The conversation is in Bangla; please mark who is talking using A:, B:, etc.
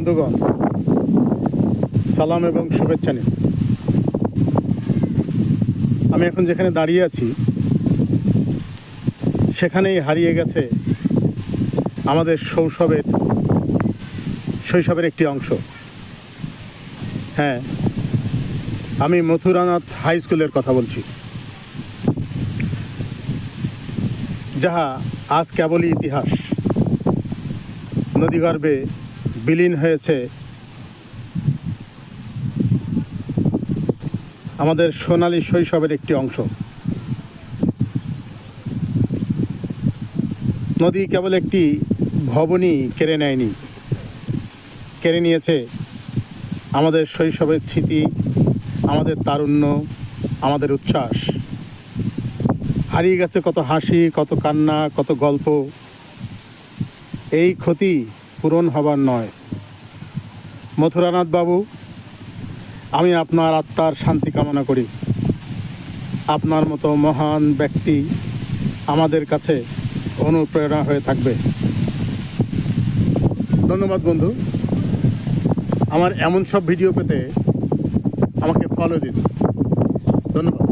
A: বন্ধুগণ, সালাম এবং শুভেচ্ছা নিন। আমি এখন যেখানে দাঁড়িয়ে আছি সেখানেই হারিয়ে গেছে আমাদের শৈশবের একটি অংশ। হ্যাঁ, আমি মথুরানাথ হাই স্কুলের কথা বলছি, যাহা আজ কেবলই ইতিহাস। নদীগর্ভে বিলীন হয়েছে আমাদের সোনালী শৈশবের একটি অংশ। নদী কেবল একটি ভবনই কেড়ে নেয়নি, কেড়ে নিয়েছে আমাদের শৈশবের স্মৃতি, আমাদের তারুণ্য, আমাদের উচ্ছ্বাস। হারিয়ে গেছে কত হাসি, কত কান্না, কত গল্প। এই ক্ষতি পূরণ হবার নয়। মথুরানাথ বাবু, আমি আপনার আত্মার শান্তি কামনা করি। আপনার মতো মহান ব্যক্তি আমাদের কাছে অনুপ্রেরণা হয়ে থাকবে। ধন্যবাদ বন্ধু। আমার এমন সব ভিডিও পেতে আমাকে ফলো দিন। ধন্যবাদ।